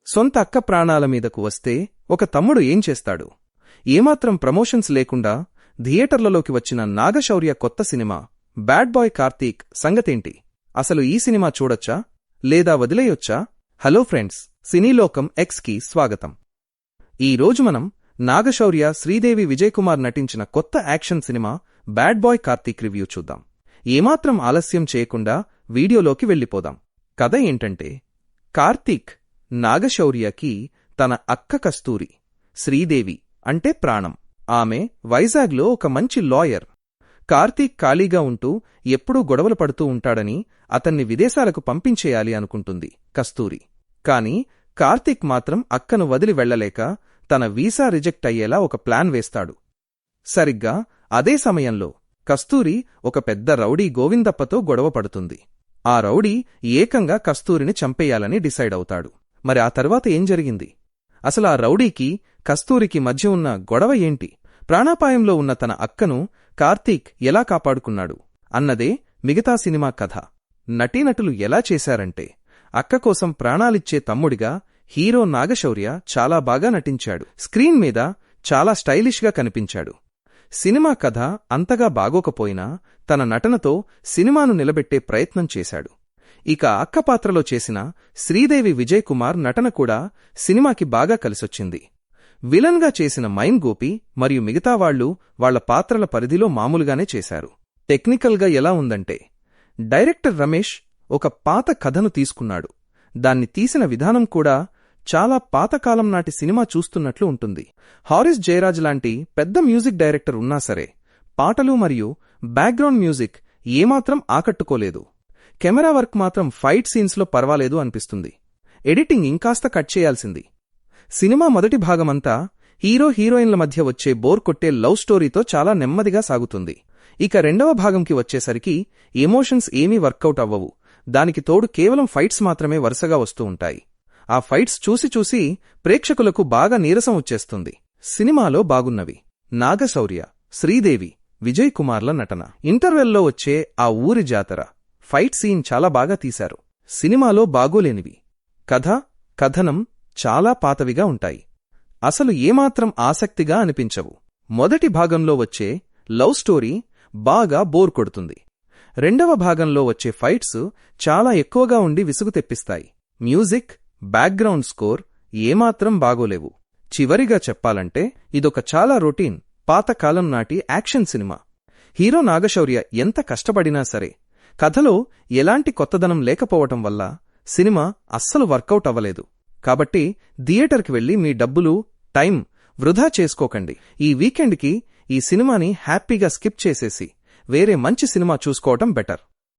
సొంత అక్క ప్రాణాల మీదకు వస్తే ఒక తమ్ముడు ఏం చేస్తాడు? ఏమాత్రం ప్రమోషన్స్ లేకుండా థియేటర్లలోకి వచ్చిన నాగశౌర్య కొత్త సినిమా బ్యాడ్ బాయ్ కార్తీక్ సంగతేంటి? అసలు ఈ సినిమా చూడొచ్చా లేదా వదిలేయొచ్చా? హలో ఫ్రెండ్స్, సినీలోకం ఎక్స్కి స్వాగతం. ఈరోజు మనం నాగశౌర్య శ్రీదేవి విజయ్ కుమార్ నటించిన కొత్త action cinema bad boy Karthik review చూద్దాం. ఏమాత్రం ఆలస్యం చేయకుండా వీడియోలోకి వెళ్ళిపోదాం. కథ ఏంటంటే, కార్తీక్ నాగశౌర్యకి తన అక్క కస్తూరి, శ్రీదేవి అంటే ప్రాణం. ఆమె వైజాగ్లో ఒక మంచి లాయర్. కార్తీక్ ఖాళీగా ఉంటూ ఎప్పుడూ గొడవలు పడుతూ ఉంటాడని అతన్ని విదేశాలకు పంపించేయాలి అనుకుంటుంది కస్తూరి. కాని కార్తీక్ మాత్రం అక్కను వదిలి వెళ్లలేక తన వీసా రిజెక్ట్ అయ్యేలా ఒక ప్లాన్ వేస్తాడు. సరిగ్గా అదే సమయంలో కస్తూరి ఒక పెద్ద రౌడీ గోవిందప్పతో గొడవ పడుతుంది. ఆ రౌడీ ఏకంగా కస్తూరిని చంపేయాలని డిసైడ్ అవుతాడు. మరి ఆ తర్వాత ఏం జరిగింది? అసలు ఆ రౌడీకి కస్తూరికి మధ్య ఉన్న గొడవ ఏంటి? ప్రాణాపాయంలో ఉన్న తన అక్కను కార్తీక్ ఎలా కాపాడుకున్నాడు అన్నదే మిగతా సినిమా కథ. నటీనటులు ఎలా చేశారంటే, అక్క కోసం ప్రాణాలిచ్చే తమ్ముడిగా హీరో నాగశౌర్య చాలా బాగా నటించాడు. స్క్రీన్ మీద చాలా స్టైలిష్గా కనిపించాడు. సినిమా కథ అంతగా బాగోకపోయినా తన నటనతో సినిమాను నిలబెట్టే ప్రయత్నం చేశాడు. ఇక అక్క పాత్రలో చేసిన శ్రీదేవి విజయ్ కుమార్ నటన కూడా సినిమాకి బాగా కలిసొచ్చింది. విలన్గా చేసిన మైన్ గోపి మరియు మిగతా వాళ్లు వాళ్ల పాత్రల పరిధిలో మామూలుగానే చేశారు. టెక్నికల్గా ఎలా ఉందంటే, డైరెక్టర్ రమేష్ ఒక పాత కథను తీసుకున్నాడు. దాన్ని తీసిన విధానం కూడా చాలా పాతకాలం నాటి సినిమా చూస్తున్నట్లు ఉంటుంది. హారిస్ జయరాజ్ లాంటి పెద్ద మ్యూజిక్ డైరెక్టర్ ఉన్నా సరే, పాటలు మరియు బ్యాక్గ్రౌండ్ మ్యూజిక్ ఏమాత్రం ఆకట్టుకోలేదు. కెమెరా వర్క్ మాత్రం ఫైట్ సీన్స్లో పర్వాలేదు అనిపిస్తుంది. ఎడిటింగ్ ఇంకాస్త కట్ చేయాల్సింది. సినిమా మొదటి భాగమంతా హీరో హీరోయిన్ల మధ్య వచ్చే బోర్ కొట్టే లవ్ స్టోరీతో చాలా నెమ్మదిగా సాగుతుంది. ఇక రెండవ భాగంకి వచ్చేసరికి ఎమోషన్స్ ఏమీ వర్కౌట్ అవ్వవు. దానికి తోడు కేవలం ఫైట్స్ మాత్రమే వరుసగా వస్తూ ఉంటాయి. ఆ ఫైట్స్ చూసి చూసి ప్రేక్షకులకు బాగా నీరసం వచ్చేస్తుంది. సినిమాలో బాగున్నవి నాగశౌర్య, శ్రీదేవి, విజయ్ కుమార్ల నటన. ఇంటర్వెల్లో వచ్చే ఆ ఊరి జాతర ఫైట్ సీన్ చాలా బాగా తీశారు. సినిమాలో బాగోలేనివి కథ, కథనం చాలా పాతవిగా ఉంటాయి. అసలు ఏమాత్రం ఆసక్తిగా అనిపించవు. మొదటి భాగంలో వచ్చే లవ్ స్టోరీ బాగా బోర్ కొడుతుంది. రెండవ భాగంలో వచ్చే ఫైట్స్ చాలా ఎక్కువగా ఉండి విసుగు తెప్పిస్తాయి. మ్యూజిక్, బ్యాక్గ్రౌండ్ స్కోర్ ఏమాత్రం బాగోలేవు. చివరిగా చెప్పాలంటే ఇదొక చాలా రొటీన్ పాతకాలం నాటి యాక్షన్ సినిమా. హీరో నాగశౌర్య ఎంత కష్టపడినా సరే కథలో ఎలాంటి కొత్తదనం లేకపోవటం వల్ల సినిమా అస్సలు వర్కౌట్ అవ్వలేదు. కాబట్టి థియేటర్కి వెళ్లి మీ డబ్బులు, టైం వృధా చేసుకోకండి. ఈ వీకెండ్కి ఈ సినిమాని హ్యాపీగా స్కిప్ చేసేసి వేరే మంచి సినిమా చూసుకోవటం బెటర్.